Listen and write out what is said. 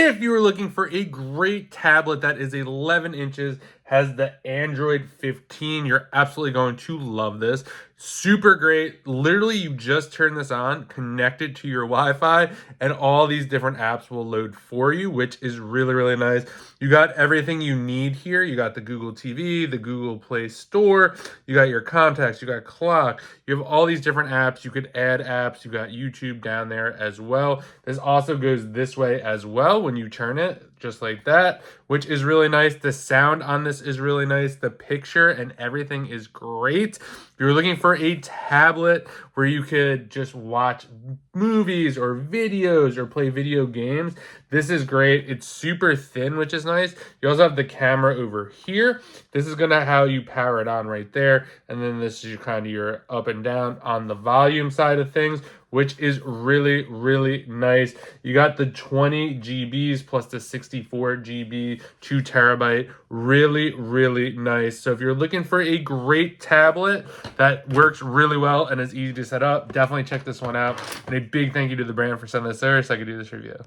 If you are looking for a great tablet that is 11 inches, has the Android 15, you're absolutely going to love this. Super great. Literally, you just turn this on, connect it to your Wi-Fi, and all these different apps will load for you, which is really, really nice. You got everything you need here. You got the Google TV, the Google Play Store, you got your contacts, you got clock, you have all these different apps. You could add apps. You got YouTube down there as well. This also goes this way as well when you turn it, just like that, which is really nice. The sound on this is really nice. The picture and everything is great. If you're looking for a tablet where you could just watch movies or videos or play video games, this is great. It's super thin, which is nice. You also have the camera over here. This is gonna how you power it on right there. And then this is kind of your up and down on the volume side of things, which is really, really nice. You got the 20 GBs plus the 64 GB, 2 terabyte. Really, really nice. So if you're looking for a great tablet that works really well and is easy to set up, definitely check this one out. And a big thank you to the brand for sending this over so I could do this review.